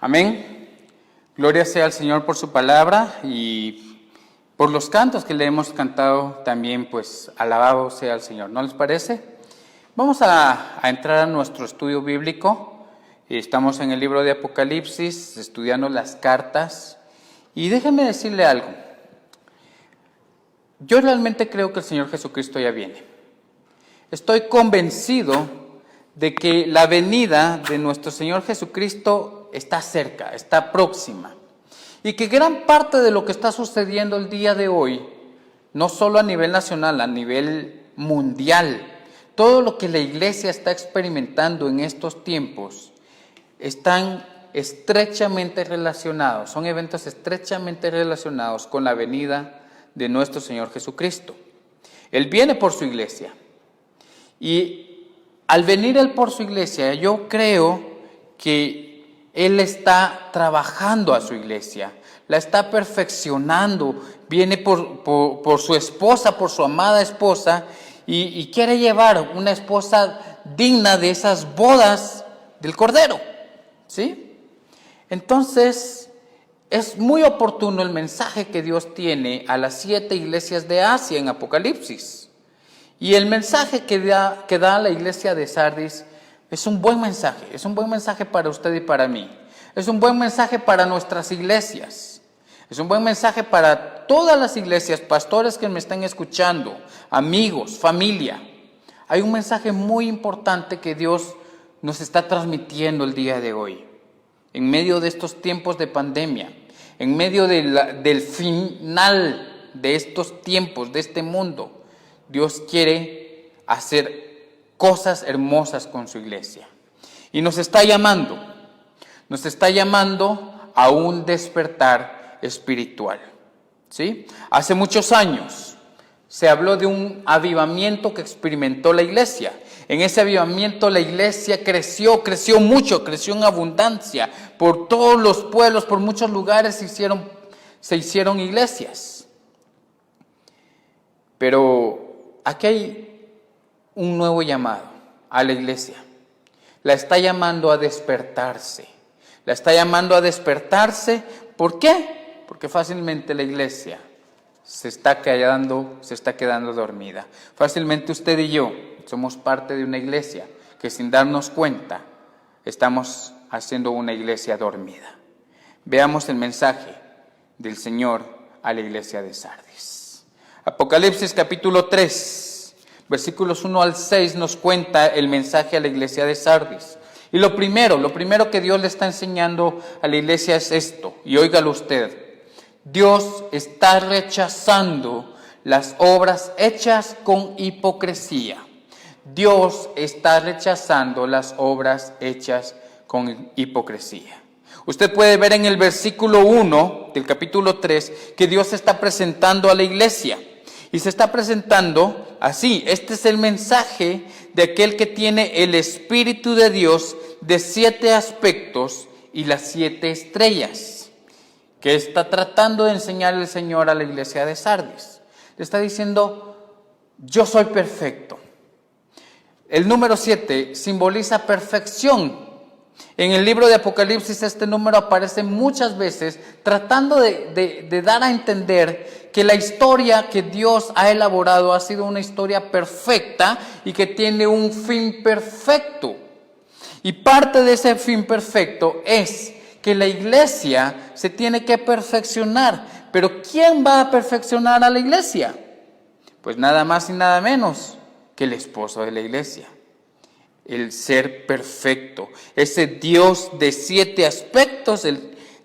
Amén. Gloria sea al Señor por su palabra y por los cantos que le hemos cantado también, pues alabado sea el Señor. ¿No les parece? Vamos a entrar a nuestro estudio bíblico. Estamos en el libro de Apocalipsis, estudiando las cartas. Y déjenme decirle algo. Yo realmente creo que el Señor Jesucristo ya viene. Estoy convencido de que la venida de nuestro Señor Jesucristo está cerca, está próxima. Y que gran parte de lo que está sucediendo el día de hoy, no solo a nivel nacional, a nivel mundial, todo lo que la iglesia está experimentando en estos tiempos, están estrechamente relacionados, son eventos estrechamente relacionados con la venida de nuestro Señor Jesucristo. Él viene por su iglesia. Y al venir Él por su iglesia, yo creo que Él está trabajando a su iglesia, la está perfeccionando, viene por su esposa, por su amada esposa, y quiere llevar una esposa digna de esas bodas del Cordero, ¿sí? Entonces, es muy oportuno el mensaje que Dios tiene a las 7 iglesias de Asia en Apocalipsis. Y el mensaje que da a la iglesia de Sardis es un buen mensaje para usted y para mí. Es un buen mensaje para nuestras iglesias. Es un buen mensaje para todas las iglesias, pastores que me están escuchando, amigos, familia. Hay un mensaje muy importante que Dios nos está transmitiendo el día de hoy. En medio de estos tiempos de pandemia, en medio del final de estos tiempos, de este mundo, Dios quiere hacer cosas hermosas con su iglesia. Y nos está llamando a un despertar espiritual, ¿sí? Hace muchos años se habló de un avivamiento que experimentó la iglesia. En ese avivamiento la iglesia creció mucho, creció en abundancia. Por todos los pueblos, por muchos lugares se hicieron iglesias. Pero aquí hay un nuevo llamado a la iglesia. La está llamando a despertarse. La está llamando a despertarse. ¿Por qué? Porque fácilmente la iglesia se está quedando dormida. Fácilmente usted y yo somos parte de una iglesia que sin darnos cuenta estamos haciendo una iglesia dormida. Veamos el mensaje del Señor a la iglesia de Sardis. Apocalipsis capítulo 3, versículos 1 al 6 nos cuenta el mensaje a la iglesia de Sardis. Y lo primero que Dios le está enseñando a la iglesia es esto, y óigalo usted. Dios está rechazando las obras hechas con hipocresía. Dios está rechazando las obras hechas con hipocresía. Usted puede ver en el versículo 1 del capítulo 3 que Dios se está presentando a la iglesia. Y se está presentando así. Este es el mensaje de aquel que tiene el Espíritu de Dios de 7 aspectos y las 7 estrellas. Que está tratando de enseñar el Señor a la iglesia de Sardis. Le está diciendo, yo soy perfecto. El número 7 simboliza perfección. En el libro de Apocalipsis este número aparece muchas veces tratando de dar a entender que la historia que Dios ha elaborado ha sido una historia perfecta y que tiene un fin perfecto. Y parte de ese fin perfecto es que la iglesia se tiene que perfeccionar. Pero ¿quién va a perfeccionar a la iglesia? Pues nada más y nada menos que el esposo de la iglesia. El ser perfecto. Ese Dios de 7 aspectos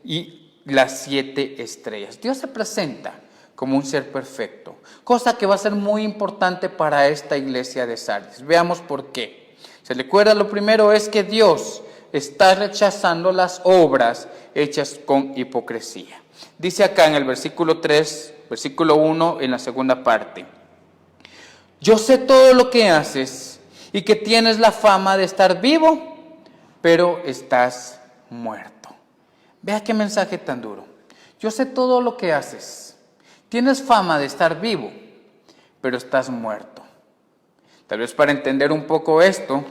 y las 7 estrellas. Dios se presenta como un ser perfecto. Cosa que va a ser muy importante para esta iglesia de Sardis. Veamos por qué. ¿Se recuerda? Lo primero es que Dios está rechazando las obras hechas con hipocresía. Dice acá en el versículo 3, versículo 1, en la segunda parte. Yo sé todo lo que haces y que tienes la fama de estar vivo, pero estás muerto. Vea qué mensaje tan duro. Yo sé todo lo que haces. Tienes fama de estar vivo, pero estás muerto. Tal vez para entender un poco esto,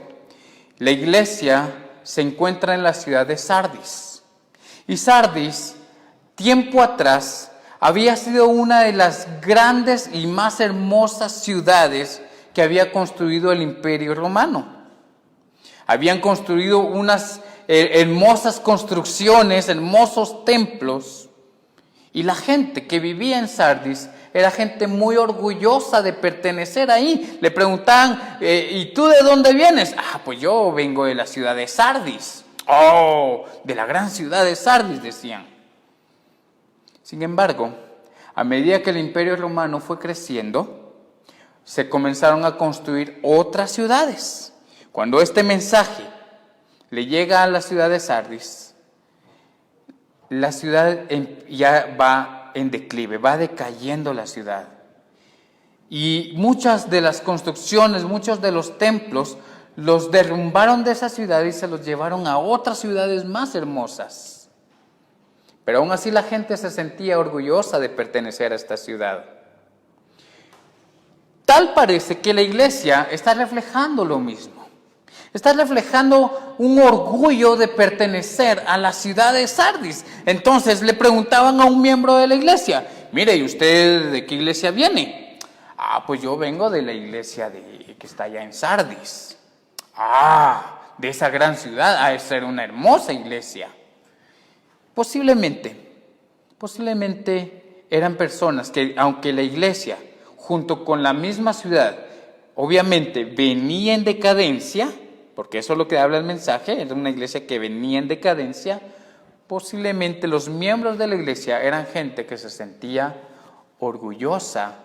la iglesia se encuentra en la ciudad de Sardis. Y Sardis, tiempo atrás, había sido una de las grandes y más hermosas ciudades que había construido el Imperio Romano. Habían construido unas hermosas construcciones, hermosos templos, y la gente que vivía en Sardis era gente muy orgullosa de pertenecer ahí. Le preguntaban, ¿y tú de dónde vienes? Pues yo vengo de la ciudad de Sardis. Oh, de la gran ciudad de Sardis, decían. Sin embargo, a medida que el Imperio Romano fue creciendo, se comenzaron a construir otras ciudades. Cuando este mensaje le llega a la ciudad de Sardis, la ciudad ya va en declive, va decayendo la ciudad. Y muchas de las construcciones, muchos de los templos, los derrumbaron de esa ciudad y se los llevaron a otras ciudades más hermosas. Pero aún así la gente se sentía orgullosa de pertenecer a esta ciudad. Tal parece que la iglesia está reflejando lo mismo. Está reflejando un orgullo de pertenecer a la ciudad de Sardis. Entonces le preguntaban a un miembro de la iglesia, mire, ¿y usted de qué iglesia viene? Pues yo vengo de la iglesia que está allá en Sardis. De esa gran ciudad, ha de ser una hermosa iglesia. Posiblemente eran personas que, aunque la iglesia, junto con la misma ciudad, obviamente venía en decadencia, porque eso es lo que habla el mensaje, era una iglesia que venía en decadencia, posiblemente los miembros de la iglesia eran gente que se sentía orgullosa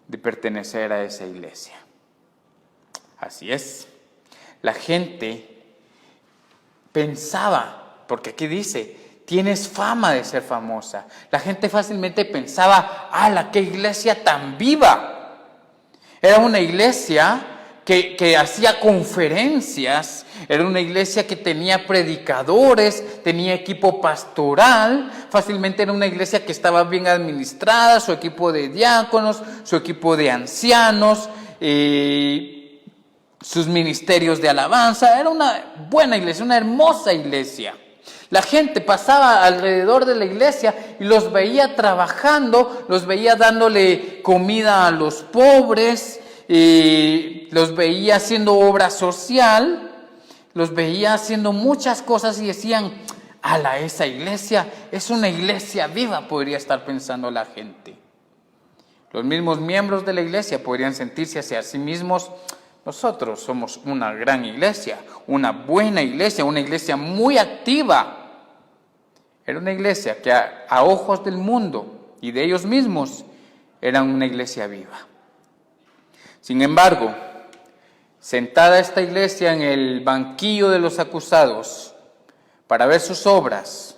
de pertenecer a esa iglesia. Así es, la gente pensaba, porque aquí dice, tienes fama de ser famosa. La gente fácilmente pensaba, qué iglesia tan viva. Era una iglesia que hacía conferencias, era una iglesia que tenía predicadores, tenía equipo pastoral, fácilmente era una iglesia que estaba bien administrada, su equipo de diáconos, su equipo de ancianos, sus ministerios de alabanza. Era una buena iglesia, una hermosa iglesia. La gente pasaba alrededor de la iglesia y los veía trabajando, los veía dándole comida a los pobres, los veía haciendo obra social, los veía haciendo muchas cosas y decían, esa iglesia es una iglesia viva, podría estar pensando la gente. Los mismos miembros de la iglesia podrían sentirse hacia sí mismos, nosotros somos una gran iglesia, una buena iglesia, una iglesia muy activa. Era una iglesia que a ojos del mundo y de ellos mismos era una iglesia viva. Sin embargo, sentada esta iglesia en el banquillo de los acusados para ver sus obras,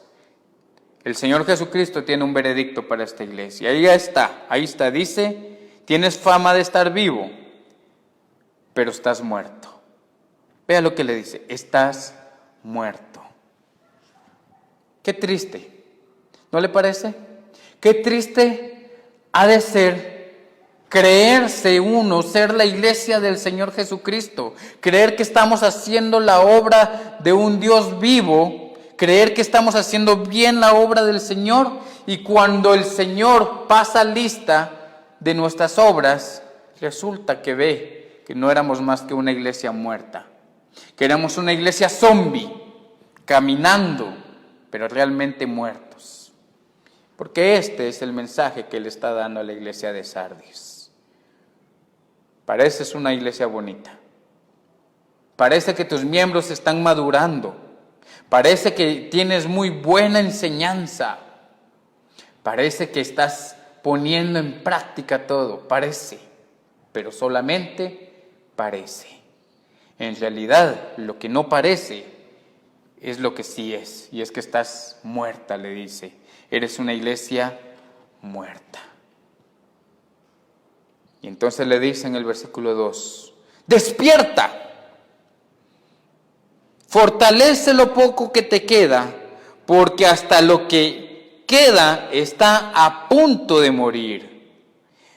el Señor Jesucristo tiene un veredicto para esta iglesia. Ahí está, dice, tienes fama de estar vivo, pero estás muerto. Vea lo que le dice, estás muerto. Qué triste, ¿no le parece? Qué triste ha de ser creerse uno, ser la iglesia del Señor Jesucristo, creer que estamos haciendo la obra de un Dios vivo, creer que estamos haciendo bien la obra del Señor, y cuando el Señor pasa lista de nuestras obras, resulta que ve que no éramos más que una iglesia muerta, que éramos una iglesia zombie, caminando, pero realmente muertos. Porque este es el mensaje que le está dando a la iglesia de Sardis. Pareces una iglesia bonita. Parece que tus miembros están madurando. Parece que tienes muy buena enseñanza. Parece que estás poniendo en práctica todo. Parece, pero solamente parece. En realidad, lo que no parece es lo que sí es. Y es que estás muerta, le dice. Eres una iglesia muerta. Y entonces le dice en el versículo 2, despierta, fortalece lo poco que te queda, porque hasta lo que queda está a punto de morir.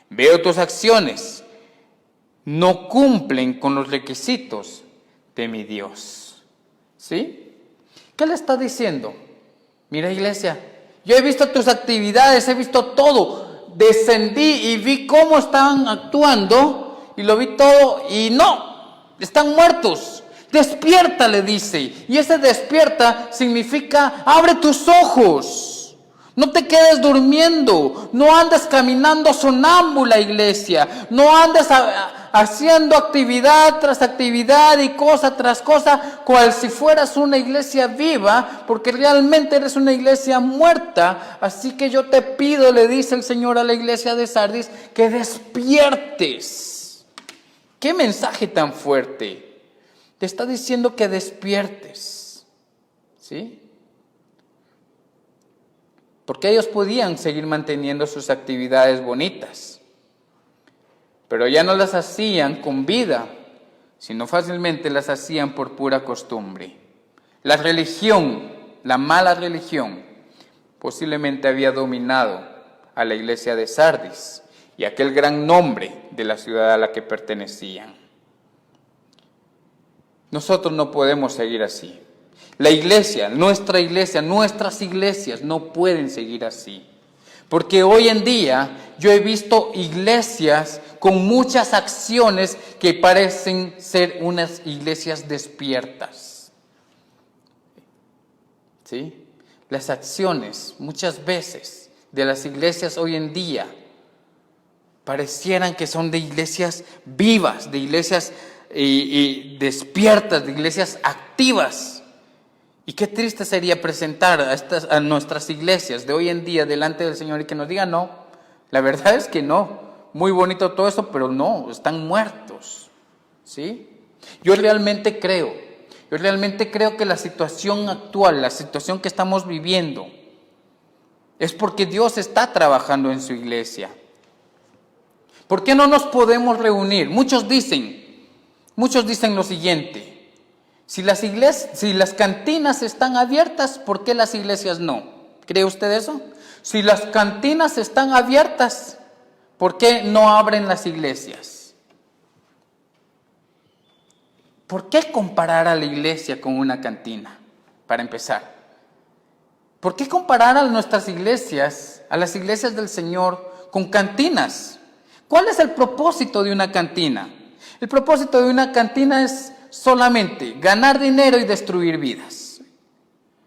Veo tus acciones, no cumplen con los requisitos de mi Dios. ¿Sí? ¿Qué le está diciendo? Mira, iglesia, yo he visto tus actividades, he visto todo. Descendí y vi cómo estaban actuando y lo vi todo y no, están muertos. Despierta, le dice. Y ese despierta significa abre tus ojos. No te quedes durmiendo. No andes caminando sonámbula, iglesia. No andes haciendo actividad tras actividad y cosa tras cosa, cual si fueras una iglesia viva, porque realmente eres una iglesia muerta. Así que yo te pido, le dice el Señor a la iglesia de Sardis, que despiertes. ¡Qué mensaje tan fuerte! Te está diciendo que despiertes, ¿sí? Porque ellos podían seguir manteniendo sus actividades bonitas, pero ya no las hacían con vida, sino fácilmente las hacían por pura costumbre. La religión, la mala religión, posiblemente había dominado a la iglesia de Sardis y aquel gran nombre de la ciudad a la que pertenecían. Nosotros no podemos seguir así. La iglesia, nuestras iglesias no pueden seguir así. Porque hoy en día yo he visto iglesias con muchas acciones que parecen ser unas iglesias despiertas. ¿Sí? Las acciones muchas veces de las iglesias hoy en día parecieran que son de iglesias vivas, de iglesias y despiertas, de iglesias activas. Y qué triste sería presentar a nuestras iglesias de hoy en día delante del Señor y que nos digan no. La verdad es que no. Muy bonito todo eso, pero no, están muertos. ¿Sí? Yo realmente creo que la situación actual, la situación que estamos viviendo, es porque Dios está trabajando en su iglesia. ¿Por qué no nos podemos reunir? Muchos dicen lo siguiente: si las cantinas están abiertas, ¿por qué las iglesias no? ¿Cree usted eso? Si las cantinas están abiertas, ¿por qué no abren las iglesias? ¿Por qué comparar a la iglesia con una cantina? Para empezar, ¿por qué comparar a nuestras iglesias, a las iglesias del Señor, con cantinas? ¿Cuál es el propósito de una cantina? El propósito de una cantina es solamente ganar dinero y destruir vidas.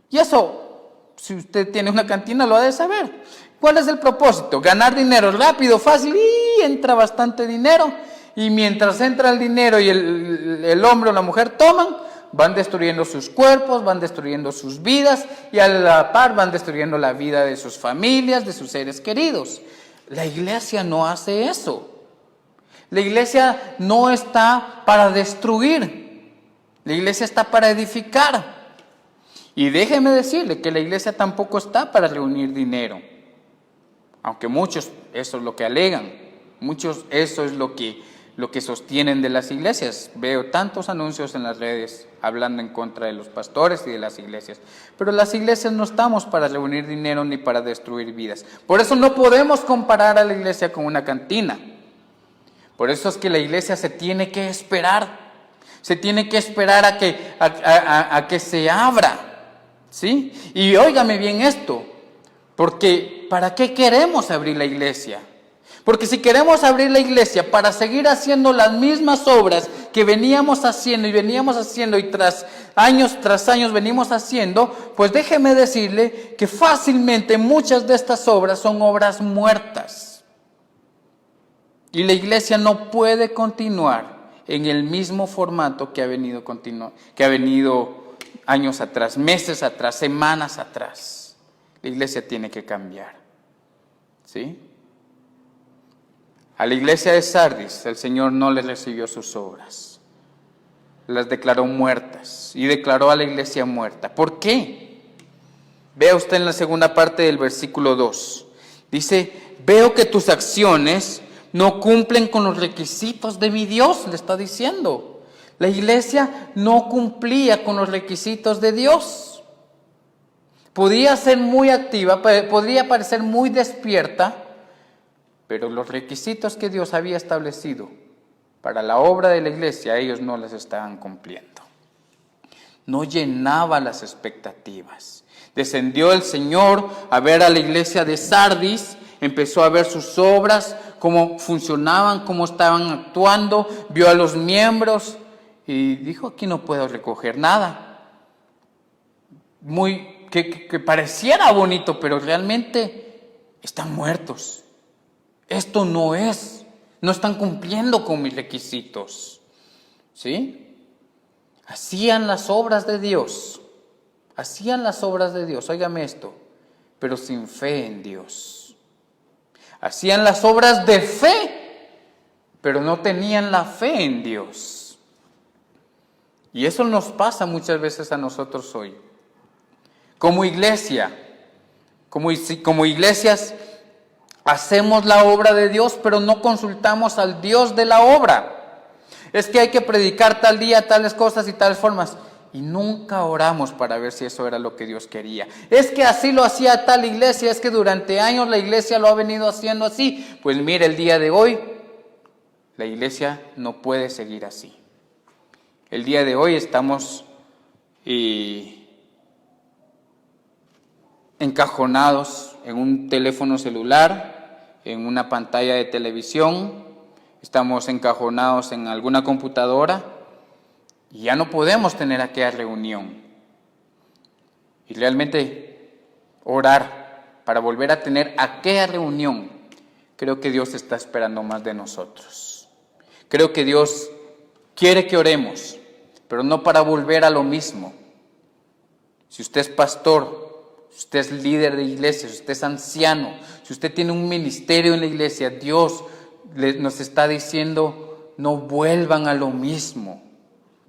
Y eso, si usted tiene una cantina, lo ha de saber. ¿Cuál es el propósito? Ganar dinero rápido, fácil, y entra bastante dinero. Y mientras entra el dinero y el hombre o la mujer toman, van destruyendo sus cuerpos, van destruyendo sus vidas y a la par van destruyendo la vida de sus familias, de sus seres queridos. La iglesia no hace eso. La iglesia no está para destruir. La iglesia está para edificar. Y déjeme decirle que la iglesia tampoco está para reunir dinero. Aunque muchos eso es lo que alegan. Muchos eso es lo que sostienen de las iglesias. Veo tantos anuncios en las redes hablando en contra de los pastores y de las iglesias. Pero las iglesias no estamos para reunir dinero ni para destruir vidas. Por eso no podemos comparar a la iglesia con una cantina. Por eso es que la iglesia se tiene que esperar. Se tiene que esperar a que se abra. ¿Sí? Y óigame bien esto. Porque ¿para qué queremos abrir la iglesia? Porque si queremos abrir la iglesia para seguir haciendo las mismas obras que veníamos haciendo y tras años venimos haciendo, pues déjeme decirle que fácilmente muchas de estas obras son obras muertas. Y la iglesia no puede continuar en el mismo formato que ha venido años atrás, meses atrás, semanas atrás. La iglesia tiene que cambiar. ¿Sí? A la iglesia de Sardis el Señor no le recibió sus obras. Las declaró muertas y declaró a la iglesia muerta. ¿Por qué? Vea usted en la segunda parte del versículo 2. Dice, veo que tus acciones no cumplen con los requisitos de mi Dios, le está diciendo. La iglesia no cumplía con los requisitos de Dios. Podía ser muy activa, podría parecer muy despierta, pero los requisitos que Dios había establecido para la obra de la iglesia, ellos no las estaban cumpliendo. No llenaba las expectativas. Descendió el Señor a ver a la iglesia de Sardis, empezó a ver sus obras, cómo funcionaban, cómo estaban actuando, vio a los miembros y dijo: aquí no puedo recoger nada. Que pareciera bonito, pero realmente están muertos. Esto no están cumpliendo con mis requisitos. ¿Sí? Hacían las obras de Dios. Óigame esto, pero sin fe en Dios. Hacían las obras de fe, pero no tenían la fe en Dios. Y eso nos pasa muchas veces a nosotros hoy. Como iglesia, como iglesias, hacemos la obra de Dios, pero no consultamos al Dios de la obra. Es que hay que predicar tal día, tales cosas y tales formas. Y nunca oramos para ver si eso era lo que Dios quería. Es que así lo hacía tal iglesia, es que durante años la iglesia lo ha venido haciendo así. Pues mire, el día de hoy, la iglesia no puede seguir así. El día de hoy estamos encajonados en un teléfono celular, en una pantalla de televisión, estamos encajonados en alguna computadora y ya no podemos tener aquella reunión. Y realmente orar para volver a tener aquella reunión, creo que Dios está esperando más de nosotros. Creo que Dios quiere que oremos, pero no para volver a lo mismo. Si usted es pastor, si usted es líder de iglesia, si usted es anciano, si usted tiene un ministerio en la iglesia, Dios nos está diciendo: no vuelvan a lo mismo.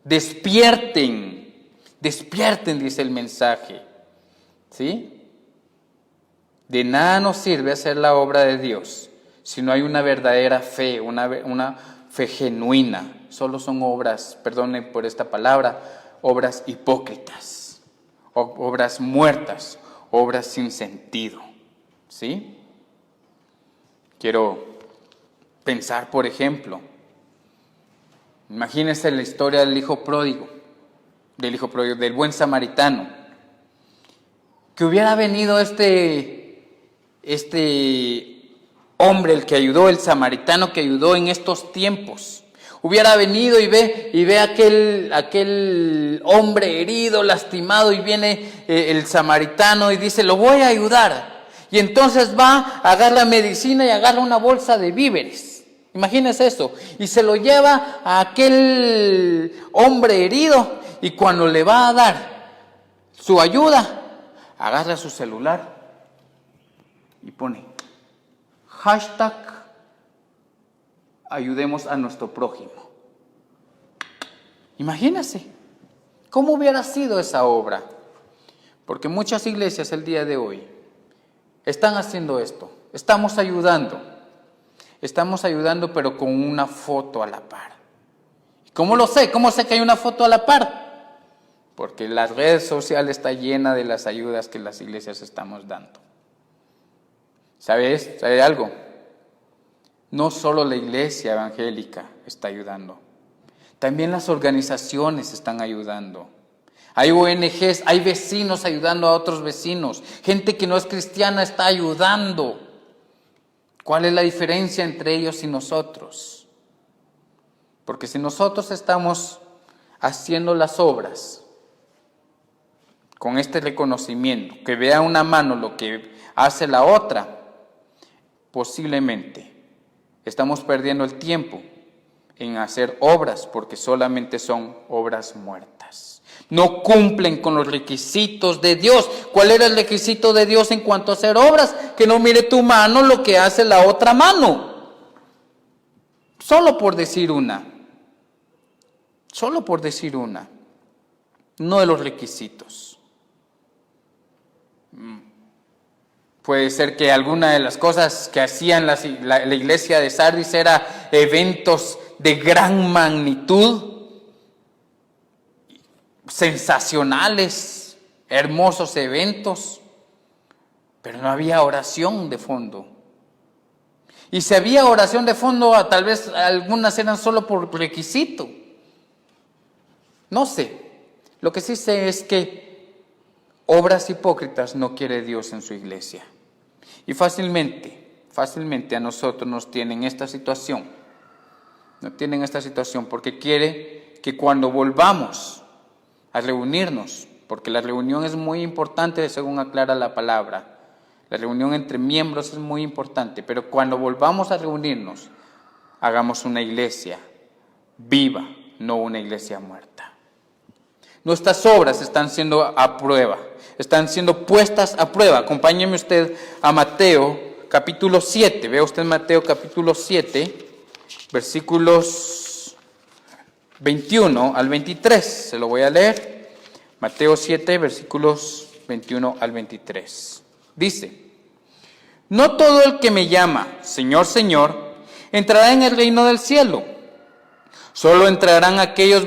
Despierten, dice el mensaje. ¿Sí? De nada nos sirve hacer la obra de Dios si no hay una verdadera fe, una fe genuina. Solo son obras, perdone por esta palabra, obras hipócritas, obras muertas, obras sin sentido. ¿Sí? Quiero pensar, por ejemplo, imagínense la historia del hijo pródigo, del buen samaritano, que hubiera venido este hombre, el que ayudó, el samaritano que ayudó en estos tiempos, hubiera venido y ve aquel hombre herido, lastimado, y viene el samaritano y dice: lo voy a ayudar. Y entonces va, agarra medicina y agarra una bolsa de víveres. Imagínese eso. Y se lo lleva a aquel hombre herido, y cuando le va a dar su ayuda, agarra su celular y pone #ayudemos a nuestro prójimo. Imagínese cómo hubiera sido esa obra. Porque muchas iglesias el día de hoy están haciendo esto. Estamos ayudando, pero con una foto a la par. ¿Cómo lo sé? ¿Cómo sé que hay una foto a la par? Porque las redes sociales está llena de las ayudas que las iglesias estamos dando. ¿Sabe algo? No solo la iglesia evangélica está ayudando, también las organizaciones están ayudando. Hay ONGs, hay vecinos ayudando a otros vecinos, gente que no es cristiana está ayudando. ¿Cuál es la diferencia entre ellos y nosotros? Porque si nosotros estamos haciendo las obras con este reconocimiento, que vea una mano lo que hace la otra, posiblemente estamos perdiendo el tiempo en hacer obras porque solamente son obras muertas. No cumplen con los requisitos de Dios. ¿Cuál era el requisito de Dios en cuanto a hacer obras? Que no mire tu mano lo que hace la otra mano. Solo por decir una. No de los requisitos. Puede ser que alguna de las cosas que hacían la iglesia de Sardis era eventos de gran magnitud, sensacionales, hermosos eventos, pero no había oración de fondo. Y si había oración de fondo, tal vez algunas eran solo por requisito. No sé. Lo que sí sé es que Obras hipócritas no quiere Dios en su iglesia. Y fácilmente a nosotros nos tienen esta situación. Nos tienen esta situación porque quiere que cuando volvamos a reunirnos, porque la reunión es muy importante según aclara la palabra, la reunión entre miembros es muy importante, pero cuando volvamos a reunirnos, hagamos una iglesia viva, no una iglesia muerta. Nuestras obras están siendo a prueba, están siendo puestas a prueba. Acompáñeme usted a Mateo capítulo 7, vea usted Mateo capítulo 7, versículos 21 al 23, se lo voy a leer. Mateo 7, versículos 21 al 23. Dice: no todo el que me llama Señor, Señor, entrará en el reino del cielo. Solo entrarán aquellos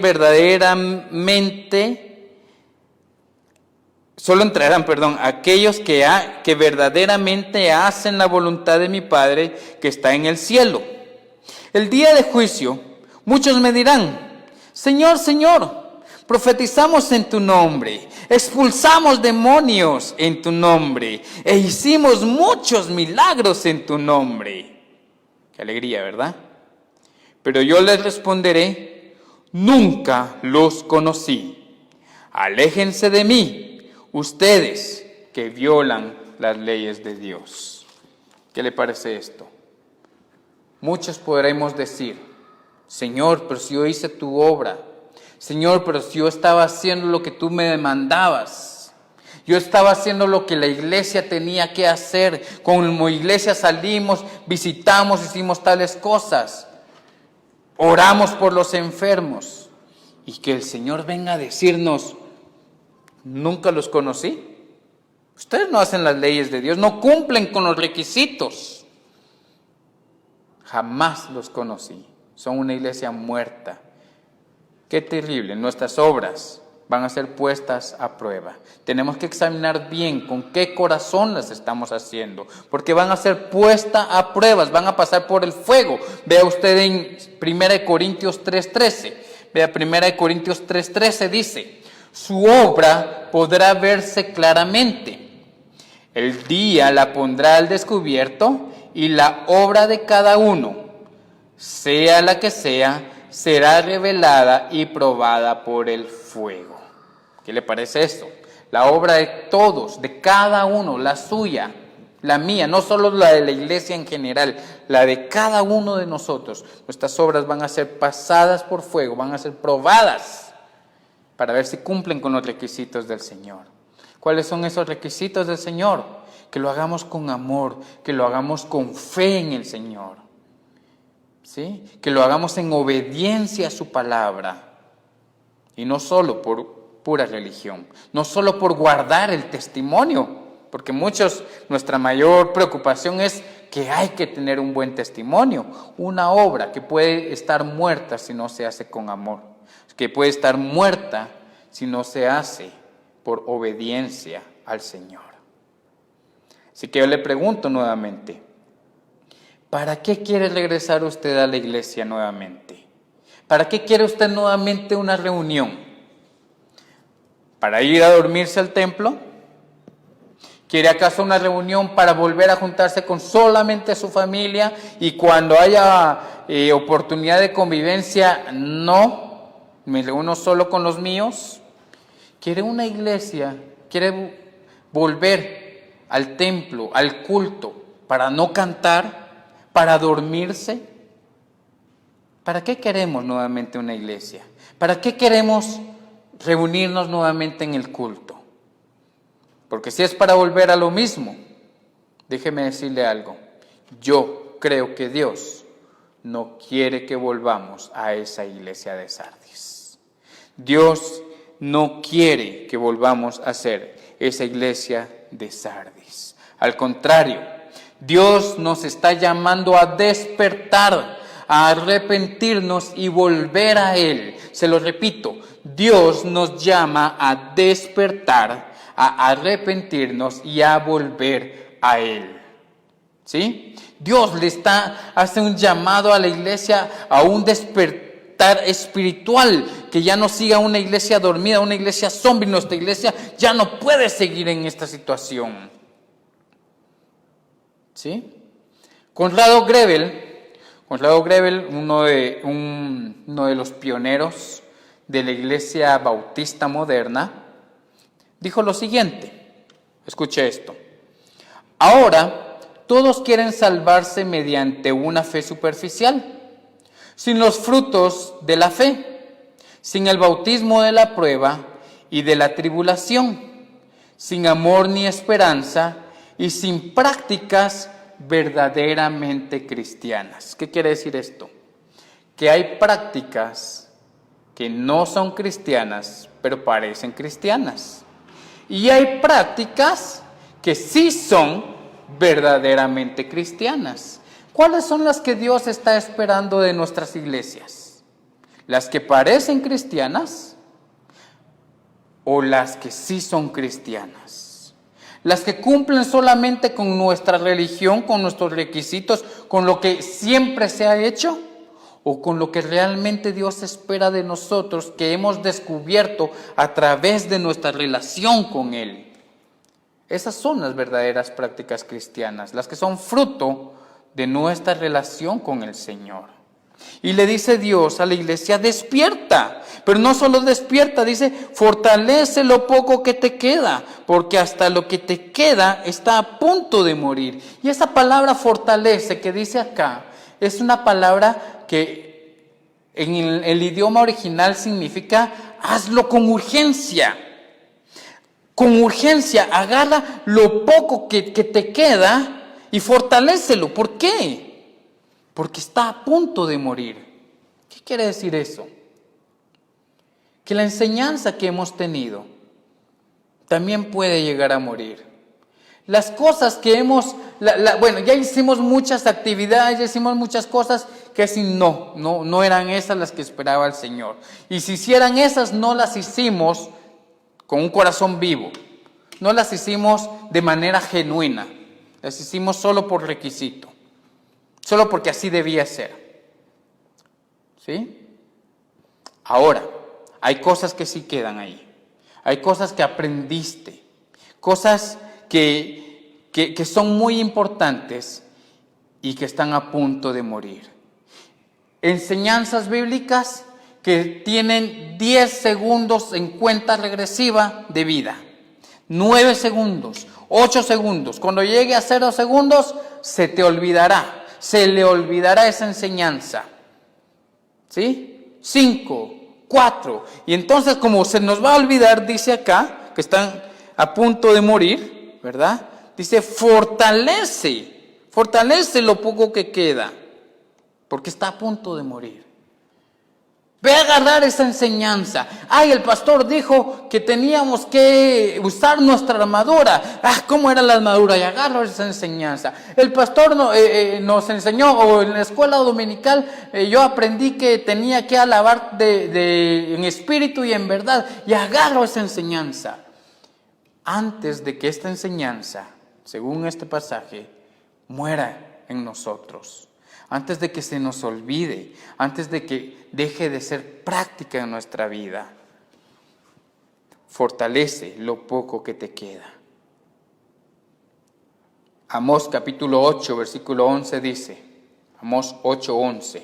aquellos que verdaderamente hacen la voluntad de mi Padre que está en el cielo. El día de juicio, muchos me dirán: Señor, Señor, profetizamos en tu nombre, expulsamos demonios en tu nombre, e hicimos muchos milagros en tu nombre. Qué alegría, ¿verdad? Pero yo les responderé: nunca los conocí. Aléjense de mí, ustedes que violan las leyes de Dios. ¿Qué le parece esto? Muchos podremos decir: Señor, pero si yo hice tu obra. Señor, pero si yo estaba haciendo lo que tú me demandabas. Yo estaba haciendo lo que la iglesia tenía que hacer. Como iglesia salimos, visitamos, hicimos tales cosas. Oramos por los enfermos. Y que el Señor venga a decirnos: nunca los conocí. Ustedes no hacen las leyes de Dios, no cumplen con los requisitos. Jamás los conocí. Son una iglesia muerta. Qué terrible. Nuestras obras van a ser puestas a prueba. Tenemos que examinar bien con qué corazón las estamos haciendo, porque van a ser puestas a pruebas, van a pasar por el fuego. Vea usted en 1 Corintios 3:13. Vea 1 Corintios 3:13 dice: su obra podrá verse claramente. El día la pondrá al descubierto y la obra de cada uno, sea la que sea, será revelada y probada por el fuego. ¿Qué le parece esto? La obra de todos, de cada uno, la suya, la mía, no solo la de la iglesia en general, la de cada uno de nosotros. Nuestras obras van a ser pasadas por fuego, van a ser probadas para ver si cumplen con los requisitos del Señor. ¿Cuáles son esos requisitos del Señor? Que lo hagamos con amor, que lo hagamos con fe en el Señor. ¿Sí? Que lo hagamos en obediencia a su palabra y no solo por pura religión, no solo por guardar el testimonio, porque muchos, nuestra mayor preocupación es que hay que tener un buen testimonio, una obra que puede estar muerta si no se hace con amor, que puede estar muerta si no se hace por obediencia al Señor. Así que yo le pregunto nuevamente: ¿para qué quiere regresar usted a la iglesia nuevamente? ¿Para qué quiere usted nuevamente una reunión? ¿Para ir a dormirse al templo? ¿Quiere acaso una reunión para volver a juntarse con solamente su familia y cuando haya oportunidad de convivencia, no, me reúno solo con los míos? ¿Quiere una iglesia? ¿Quiere volver al templo, al culto, para no cantar? ¿Para dormirse? ¿Para qué queremos nuevamente una iglesia? ¿Para qué queremos reunirnos nuevamente en el culto? Porque si es para volver a lo mismo, déjeme decirle algo. Yo creo que Dios no quiere que volvamos a esa iglesia de Sardis. Dios no quiere que volvamos a ser esa iglesia de Sardis. Al contrario, Dios nos está llamando a despertar, a arrepentirnos y volver a Él. Se lo repito, Dios nos llama a despertar, a arrepentirnos y a volver a Él. ¿Sí? Dios hace un llamado a la iglesia a un despertar espiritual, que ya no siga una iglesia dormida, una iglesia zombie. Nuestra iglesia ya no puede seguir en esta situación. ¿Sí? Conrado Grebel, uno de los pioneros de la iglesia bautista moderna, dijo lo siguiente, escuche esto: ahora todos quieren salvarse mediante una fe superficial, sin los frutos de la fe, sin el bautismo de la prueba y de la tribulación, sin amor ni esperanza y sin prácticas verdaderamente cristianas. ¿Qué quiere decir esto? Que hay prácticas que no son cristianas, pero parecen cristianas. Y hay prácticas que sí son verdaderamente cristianas. ¿Cuáles son las que Dios está esperando de nuestras iglesias? ¿Las que parecen cristianas o las que sí son cristianas? ¿Las que cumplen solamente con nuestra religión, con nuestros requisitos, con lo que siempre se ha hecho? ¿O con lo que realmente Dios espera de nosotros, que hemos descubierto a través de nuestra relación con Él? Esas son las verdaderas prácticas cristianas, las que son fruto de nuestra relación con el Señor. Y le dice Dios a la iglesia: despierta. Pero no solo despierta, dice: fortalece lo poco que te queda, porque hasta lo que te queda está a punto de morir. Y esa palabra fortalece que dice acá es una palabra que en el idioma original significa hazlo con urgencia. Con urgencia, agarra lo poco que te queda y fortalécelo. ¿Por qué? Porque está a punto de morir. ¿Qué quiere decir eso? Que la enseñanza que hemos tenido también puede llegar a morir. Las cosas que ya hicimos muchas actividades, ya hicimos muchas cosas que si no eran esas las que esperaba el Señor. Y si hicieran esas, no las hicimos con un corazón vivo. No las hicimos de manera genuina. Las hicimos solo por requisito. Solo porque así debía ser. ¿Sí? Ahora, hay cosas que sí quedan ahí. Hay cosas que aprendiste. Cosas que son muy importantes y que están a punto de morir. Enseñanzas bíblicas que tienen 10 segundos en cuenta regresiva de vida. 9 segundos, 8 segundos. Cuando llegue a 0 segundos, se te olvidará. Se le olvidará esa enseñanza. ¿Sí? 5, 4. Y entonces, como se nos va a olvidar, dice acá, que están a punto de morir, ¿verdad? Dice, fortalece lo poco que queda, porque está a punto de morir. Ve a agarrar esa enseñanza. Ay, el pastor dijo que teníamos que usar nuestra armadura. ¿Cómo era la armadura? Y agarro esa enseñanza. El pastor nos enseñó, o en la escuela dominical, yo aprendí que tenía que alabar en espíritu y en verdad. Y agarro esa enseñanza. Antes de que esta enseñanza, según este pasaje, muera en nosotros. Antes de que se nos olvide, antes de que deje de ser práctica en nuestra vida. Fortalece lo poco que te queda. Amós capítulo 8, versículo 11 dice, Amós 8:11.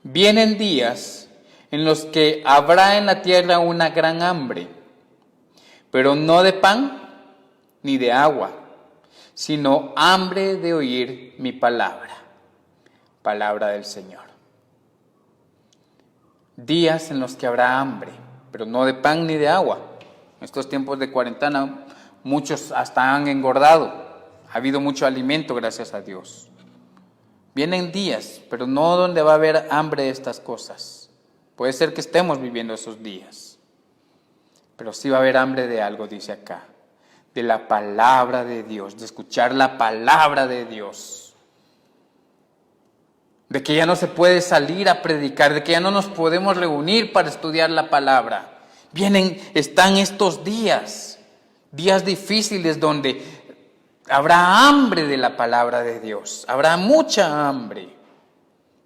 Vienen días en los que habrá en la tierra una gran hambre, pero no de pan ni de agua, sino hambre de oír mi palabra. Palabra del Señor. Días en los que habrá hambre, pero no de pan ni de agua. En estos tiempos de cuarentena, muchos hasta han engordado. Ha habido mucho alimento, gracias a Dios. Vienen días, pero no donde va a haber hambre de estas cosas. Puede ser que estemos viviendo esos días, pero sí va a haber hambre de algo, dice acá. De la palabra de Dios, de escuchar la palabra de Dios. De que ya no se puede salir a predicar, de que ya no nos podemos reunir para estudiar la palabra. Están estos días difíciles donde habrá hambre de la palabra de Dios, habrá mucha hambre,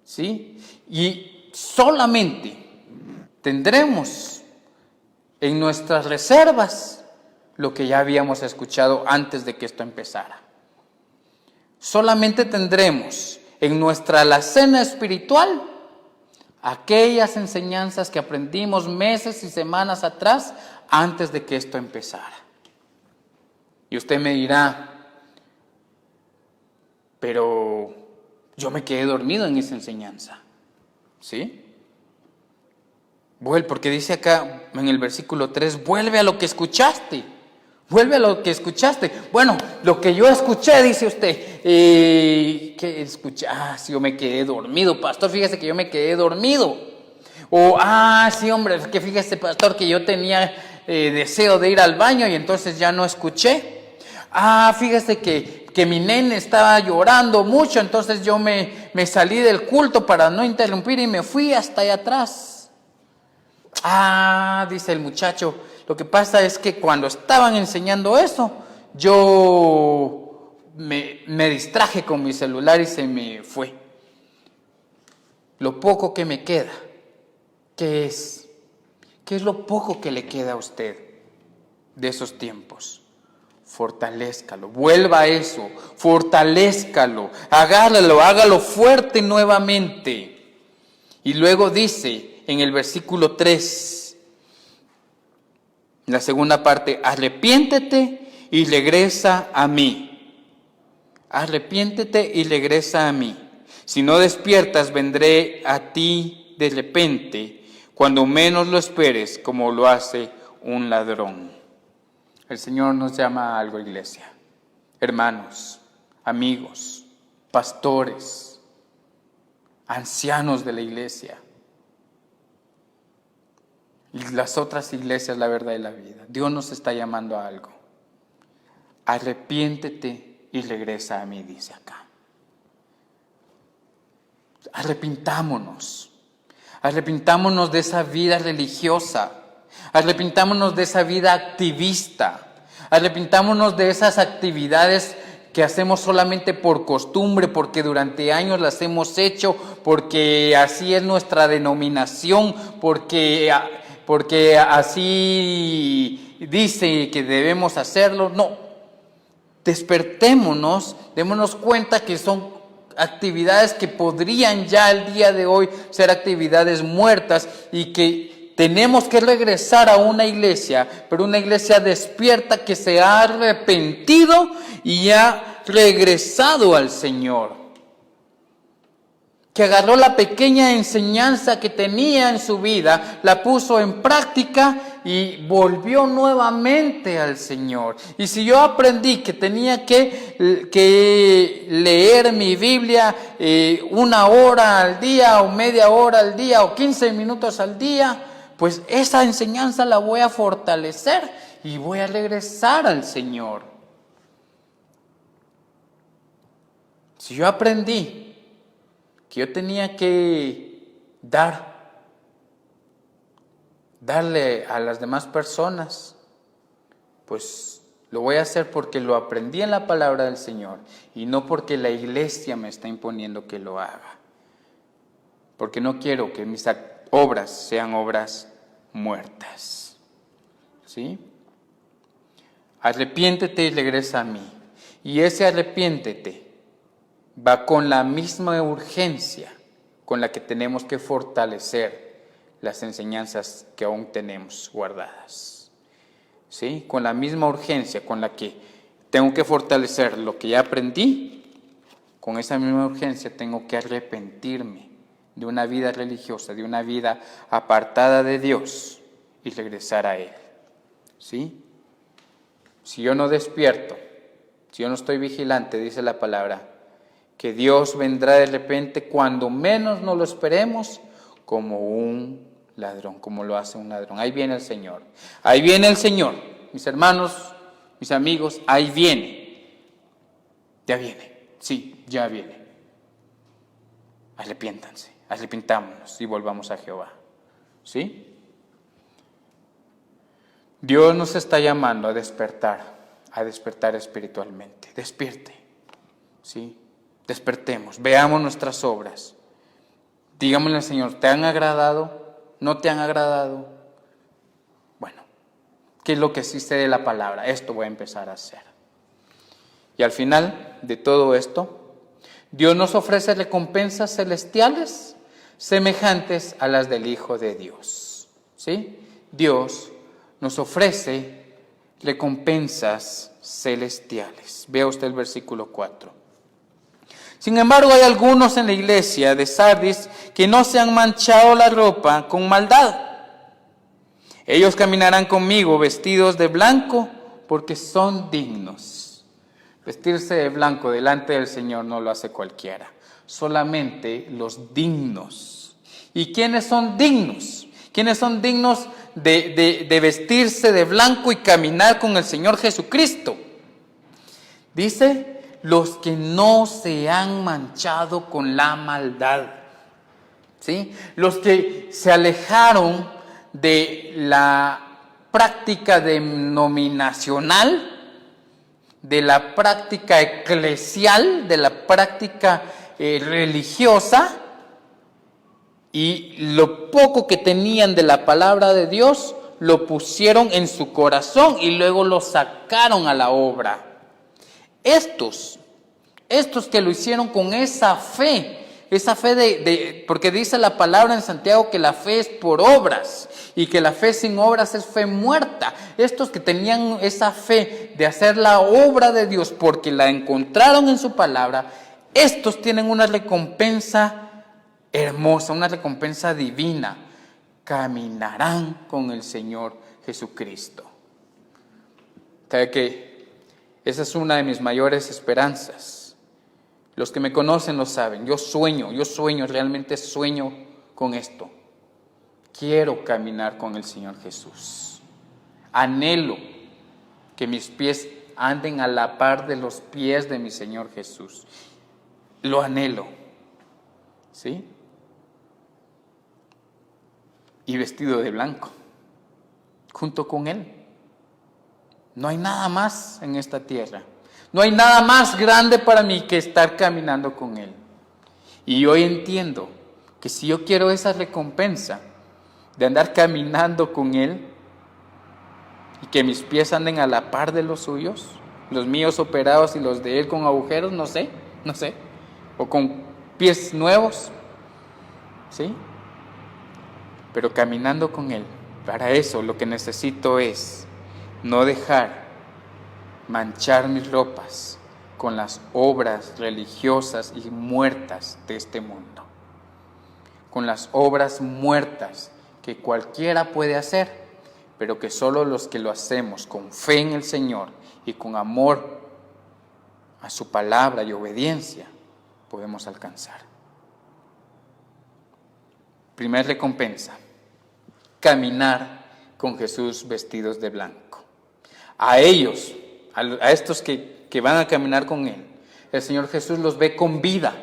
¿sí? Y solamente tendremos en nuestras reservas lo que ya habíamos escuchado antes de que esto empezara. Solamente tendremos en nuestra alacena espiritual aquellas enseñanzas que aprendimos meses y semanas atrás antes de que esto empezara. Y usted me dirá, pero yo me quedé dormido en esa enseñanza. ¿Sí? Porque dice acá en el versículo 3, vuelve a lo que escuchaste. Vuelve a lo que escuchaste. Bueno, lo que yo escuché, dice usted. ¿Qué escuché? Sí, yo me quedé dormido, pastor. Fíjese que yo me quedé dormido. Sí, hombre, que fíjese, pastor, que yo tenía deseo de ir al baño y entonces ya no escuché. Fíjese que mi nene estaba llorando mucho, entonces yo me salí del culto para no interrumpir y me fui hasta allá atrás. Dice el muchacho, lo que pasa es que cuando estaban enseñando eso, yo me distraje con mi celular y se me fue. Lo poco que me queda, ¿qué es? ¿Qué es lo poco que le queda a usted de esos tiempos? Fortalézcalo, vuelva a eso, fortalézcalo, hágalo fuerte nuevamente. Y luego dice en el versículo 3, en la segunda parte, arrepiéntete y regresa a mí. Arrepiéntete y regresa a mí. Si no despiertas, vendré a ti de repente, cuando menos lo esperes, como lo hace un ladrón. El Señor nos llama a algo, iglesia. Hermanos, amigos, pastores, ancianos de la iglesia y las otras iglesias, la verdad y la vida. Dios nos está llamando a algo. Arrepiéntete y regresa a mí, dice acá. Arrepintámonos de esa vida religiosa. Arrepintámonos de esa vida activista. Arrepintámonos de esas actividades que hacemos solamente por costumbre, porque durante años las hemos hecho, porque así es nuestra denominación, porque así dice que debemos hacerlo. No, despertémonos, démonos cuenta que son actividades que podrían ya el día de hoy ser actividades muertas y que tenemos que regresar a una iglesia, pero una iglesia despierta que se ha arrepentido y ha regresado al Señor. Que agarró la pequeña enseñanza que tenía en su vida, la puso en práctica y volvió nuevamente al Señor. Y si yo aprendí que tenía que leer mi Biblia 1 hora al día o media hora al día o 15 minutos al día, pues esa enseñanza la voy a fortalecer y voy a regresar al Señor. Si yo aprendí que yo tenía que darle a las demás personas, pues lo voy a hacer porque lo aprendí en la palabra del Señor y no porque la iglesia me está imponiendo que lo haga. Porque no quiero que mis obras sean obras muertas. ¿Sí? Arrepiéntete y regresa a mí. Y ese arrepiéntete va con la misma urgencia con la que tenemos que fortalecer las enseñanzas que aún tenemos guardadas. ¿Sí? Con la misma urgencia con la que tengo que fortalecer lo que ya aprendí, con esa misma urgencia tengo que arrepentirme de una vida religiosa, de una vida apartada de Dios y regresar a Él. ¿Sí? Si yo no despierto, si yo no estoy vigilante, dice la palabra, que Dios vendrá de repente cuando menos nos lo esperemos, como un ladrón, como lo hace un ladrón. Ahí viene el Señor. Ahí viene el Señor. Mis hermanos, mis amigos, ahí viene. Ya viene. Sí, ya viene. Arrepiéntanse, arrepintámonos y volvamos a Jehová. ¿Sí? Dios nos está llamando a despertar espiritualmente. Despierte. ¿Sí? Despertemos, veamos nuestras obras, Dígamelo al Señor, ¿te han agradado? ¿No te han agradado? Bueno, ¿qué es lo que existe de la palabra? Esto voy a empezar a hacer. Y al final de todo esto, Dios nos ofrece recompensas celestiales semejantes a las del Hijo de Dios. ¿Sí? Dios nos ofrece recompensas celestiales. Vea usted el versículo 4. Sin embargo, hay algunos en la iglesia de Sardis que no se han manchado la ropa con maldad. Ellos caminarán conmigo vestidos de blanco porque son dignos. Vestirse de blanco delante del Señor no lo hace cualquiera, solamente los dignos. ¿Y quiénes son dignos? ¿Quiénes son dignos de vestirse de blanco y caminar con el Señor Jesucristo? Dice, los que no se han manchado con la maldad, ¿sí? Los que se alejaron de la práctica denominacional, de la práctica eclesial, de la práctica religiosa, y lo poco que tenían de la palabra de Dios lo pusieron en su corazón y luego lo sacaron a la obra. Estos que lo hicieron con esa fe porque dice la palabra en Santiago que la fe es por obras y que la fe sin obras es fe muerta. Estos que tenían esa fe de hacer la obra de Dios porque la encontraron en su palabra, estos tienen una recompensa hermosa, una recompensa divina. Caminarán con el Señor Jesucristo. ¿Sabe qué? Esa es una de mis mayores esperanzas. Los que me conocen lo saben. Yo realmente sueño con esto. Quiero caminar con el Señor Jesús. Anhelo que mis pies anden a la par de los pies de mi Señor Jesús. Lo anhelo. ¿Sí? Y vestido de blanco, junto con Él. No hay nada más en esta tierra. No hay nada más grande para mí que estar caminando con Él. Y hoy entiendo que si yo quiero esa recompensa de andar caminando con Él y que mis pies anden a la par de los suyos, los míos operados y los de Él con agujeros, no sé, o con pies nuevos, ¿sí? Pero caminando con Él, para eso lo que necesito es no dejar manchar mis ropas con las obras religiosas y muertas de este mundo, con las obras muertas que cualquiera puede hacer, pero que solo los que lo hacemos con fe en el Señor y con amor a su palabra y obediencia podemos alcanzar. Primera recompensa, caminar con Jesús vestidos de blanco. A ellos, a estos que van a caminar con Él, el Señor Jesús los ve con vida.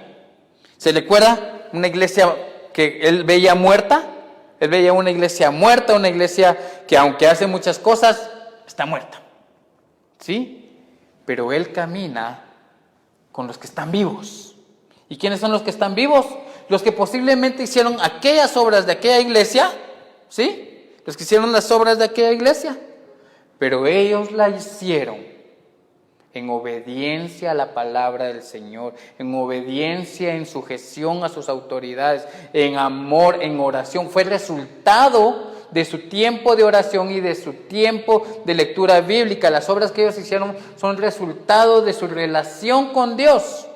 ¿Se le acuerda una iglesia que Él veía muerta? Él veía una iglesia muerta, una iglesia que aunque hace muchas cosas, está muerta. ¿Sí? Pero Él camina con los que están vivos. ¿Y quiénes son los que están vivos? Los que posiblemente hicieron aquellas obras de aquella iglesia, ¿sí? Los que hicieron las obras de aquella iglesia. Pero ellos la hicieron en obediencia a la palabra del Señor, en obediencia, en sujeción a sus autoridades, en amor, en oración. Fue resultado de su tiempo de oración y de su tiempo de lectura bíblica. Las obras que ellos hicieron son resultado de su relación con Dios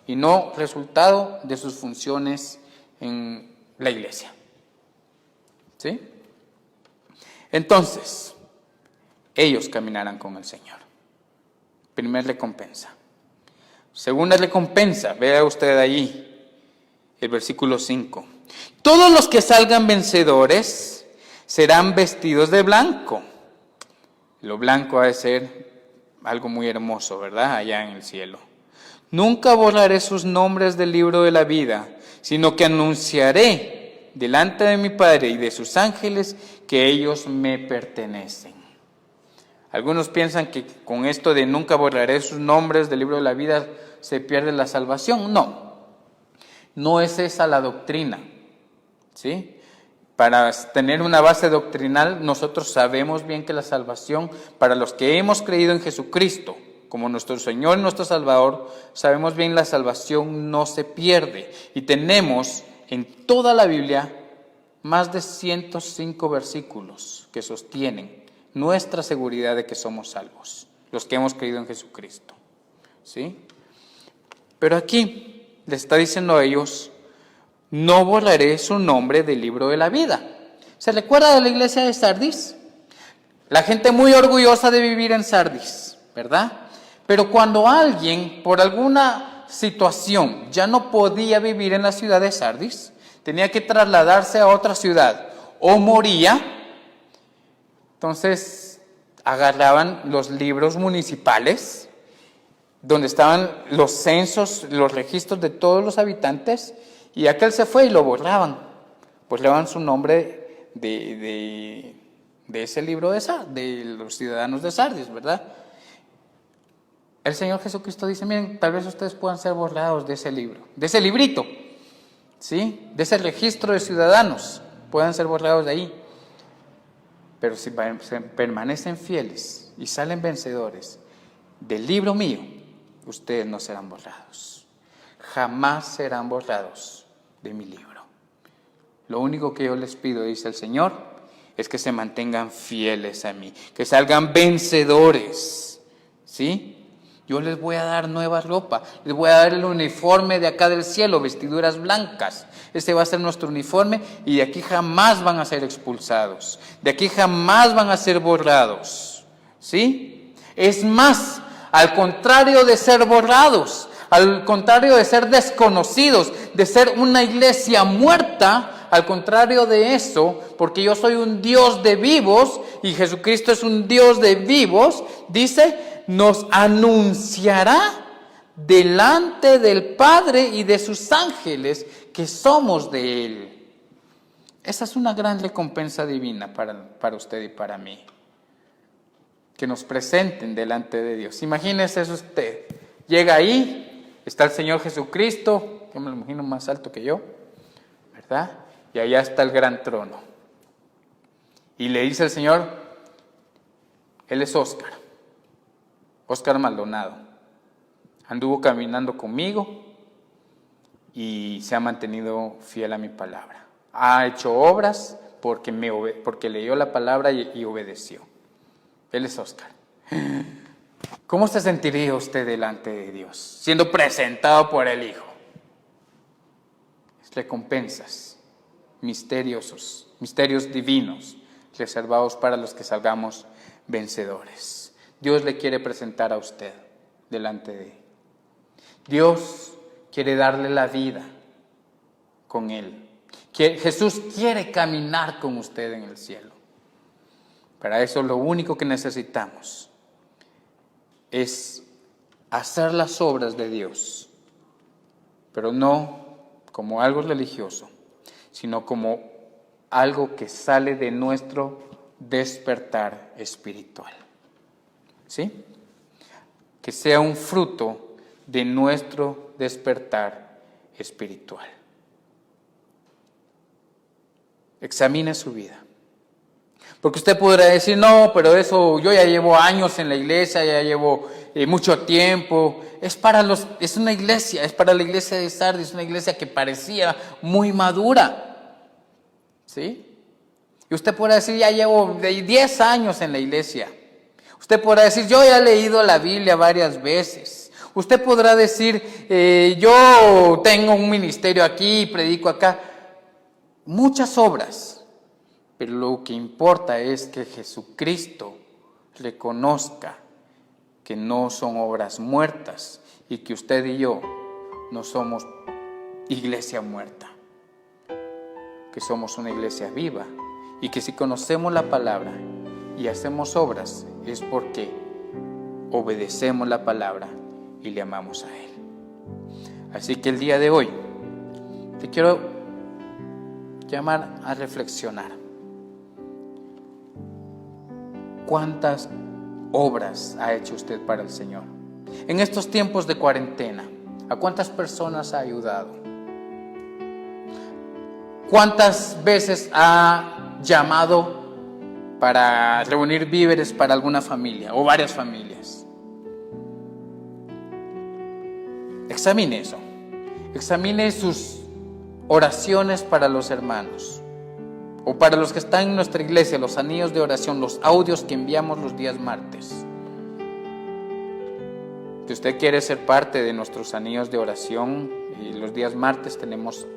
y no resultado de sus funciones en la iglesia. ¿Sí? Entonces, ellos caminarán con el Señor. Primera recompensa. Segunda recompensa, vea usted allí, el versículo 5. Todos los que salgan vencedores serán vestidos de blanco. Lo blanco ha de ser algo muy hermoso, ¿verdad? Allá en el cielo. Nunca borraré sus nombres del libro de la vida, sino que anunciaré delante de mi Padre y de sus ángeles que ellos me pertenecen. Algunos piensan que con esto de nunca borraré sus nombres del libro de la vida se pierde la salvación. No es esa la doctrina. ¿sí? Para tener una base doctrinal, nosotros sabemos bien que la salvación, para los que hemos creído en Jesucristo como nuestro Señor y nuestro Salvador, sabemos bien la salvación no se pierde. Y tenemos en toda la Biblia más de 105 versículos que sostienen nuestra seguridad de que somos salvos, los que hemos creído en Jesucristo, ¿sí? Pero aquí le está diciendo a ellos: no borraré su nombre del libro de la vida. ¿Se recuerda de la iglesia de Sardis? La gente muy orgullosa de vivir en Sardis, ¿verdad? Pero cuando alguien, por alguna situación, ya no podía vivir en la ciudad de Sardis, tenía que trasladarse a otra ciudad o moría, entonces agarraban los libros municipales, donde estaban los censos, los registros de todos los habitantes, y aquel se fue y lo borraban. Pues le daban su nombre de ese libro de los ciudadanos de Sardis, ¿verdad? El Señor Jesucristo dice: miren, tal vez ustedes puedan ser borrados de ese libro, de ese librito, ¿sí? De ese registro de ciudadanos, puedan ser borrados de ahí. Pero si permanecen fieles y salen vencedores del libro mío, ustedes no serán borrados. Jamás serán borrados de mi libro. Lo único que yo les pido, dice el Señor, es que se mantengan fieles a mí, que salgan vencedores, ¿sí? Yo les voy a dar nueva ropa, les voy a dar el uniforme de acá del cielo, vestiduras blancas. Ese va a ser nuestro uniforme, y de aquí jamás van a ser expulsados, de aquí jamás van a ser borrados, ¿sí? Es más, al contrario de ser borrados, al contrario de ser desconocidos, de ser una iglesia muerta, al contrario de eso, porque yo soy un Dios de vivos y Jesucristo es un Dios de vivos, dice: nos anunciará delante del Padre y de sus ángeles que somos de Él. Esa es una gran recompensa divina para usted y para mí, que nos presenten delante de Dios. Imagínese eso usted, llega ahí, está el Señor Jesucristo, yo me lo imagino más alto que yo, ¿verdad? Y allá está el gran trono. Y le dice el Señor: Él es Óscar Maldonado. Anduvo caminando conmigo y se ha mantenido fiel a mi palabra. Ha hecho obras porque leyó la palabra y obedeció. Él es Óscar. ¿Cómo se sentiría usted delante de Dios, siendo presentado por el Hijo? Recompensas, misterios divinos, reservados para los que salgamos vencedores. Dios le quiere presentar a usted delante de Él. Dios quiere darle la vida con Él. Jesús quiere caminar con usted en el cielo. Para eso lo único que necesitamos es hacer las obras de Dios, pero no como algo religioso, sino como algo que sale de nuestro despertar espiritual. ¿Sí? Que sea un fruto de nuestro despertar espiritual. Examine su vida. Porque usted podrá decir: no, pero eso, yo ya llevo años en la iglesia, ya llevo mucho tiempo. Es una iglesia, es para la iglesia de Sardis, una iglesia que parecía muy madura. ¿Sí? Y usted podrá decir: ya llevo 10 años en la iglesia. Usted podrá decir: yo ya he leído la Biblia varias veces. Usted podrá decir: yo tengo un ministerio aquí, predico acá. Muchas obras. Pero lo que importa es que Jesucristo reconozca que no son obras muertas y que usted y yo no somos iglesia muerta, que somos una iglesia viva, y que si conocemos la palabra y hacemos obras es porque obedecemos la palabra y le amamos a Él. Así que el día de hoy te quiero llamar a reflexionar. ¿Cuántas obras ha hecho usted para el Señor? En estos tiempos de cuarentena, ¿a cuántas personas ha ayudado? ¿Cuántas veces ha llamado para reunir víveres para alguna familia o varias familias? Examine eso. Examine sus oraciones para los hermanos o para los que están en nuestra iglesia, los anillos de oración, los audios que enviamos los días martes. Si usted quiere ser parte de nuestros anillos de oración, y los días martes tenemos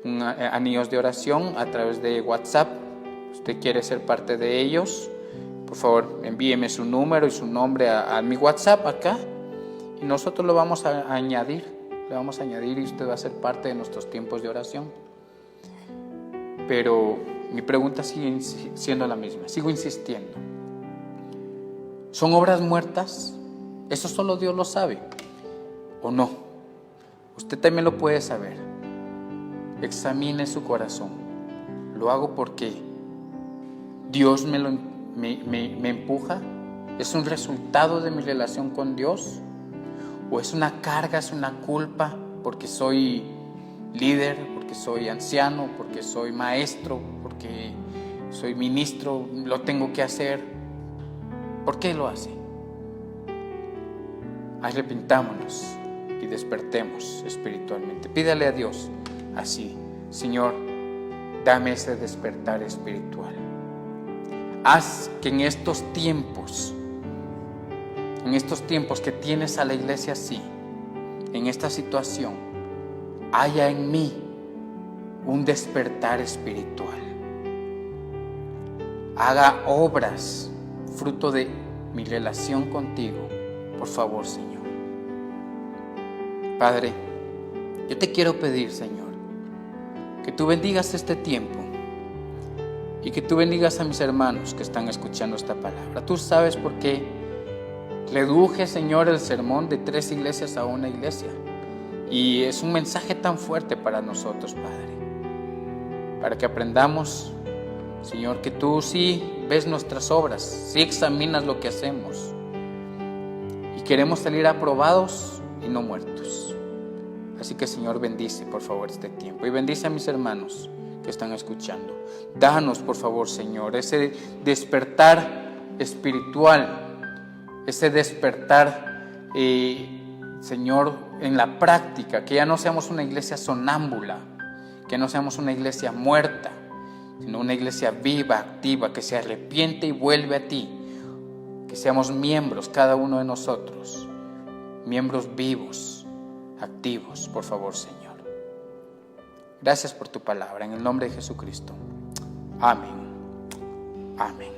anillos de oración a través de WhatsApp. Usted quiere ser parte de ellos, por favor envíeme su número y su nombre a mi WhatsApp acá, y nosotros lo vamos a añadir, y usted va a ser parte de nuestros tiempos de oración. Pero mi pregunta sigue siendo la misma, sigo insistiendo. ¿Son obras muertas? Eso solo Dios lo sabe, ¿o no? Usted también lo puede saber. Examine su corazón. ¿Lo hago porque Dios me empuja? ¿Es un resultado de mi relación con Dios? ¿O es una carga, es una culpa porque soy líder, porque soy anciano, porque soy maestro, porque soy ministro, lo tengo que hacer? ¿Por qué lo hace? Arrepentámonos y despertemos espiritualmente. Pídale a Dios así: Señor, dame ese despertar espiritual. Haz que en estos tiempos que tienes a la iglesia así, en esta situación, haya en mí un despertar espiritual. Haga obras fruto de mi relación contigo, por favor, Señor. Padre, yo te quiero pedir, Señor, que tú bendigas este tiempo y que tú bendigas a mis hermanos que están escuchando esta palabra. Tú sabes por qué reduje, Señor, el sermón de 3 iglesias a una iglesia, y es un mensaje tan fuerte para nosotros, Padre, para que aprendamos, Señor, que tú sí ves nuestras obras, sí examinas lo que hacemos, y queremos salir aprobados y no muertos. Así que, Señor, bendice por favor este tiempo y bendice a mis hermanos que están escuchando. Danos, por favor, Señor, ese despertar espiritual, ese despertar, Señor, en la práctica, que ya no seamos una iglesia sonámbula, que no seamos una iglesia muerta, sino una iglesia viva, activa, que se arrepiente y vuelve a ti. Que seamos miembros, cada uno de nosotros, miembros vivos, activos, por favor, Señor. Gracias por tu palabra, en el nombre de Jesucristo. Amén. Amén.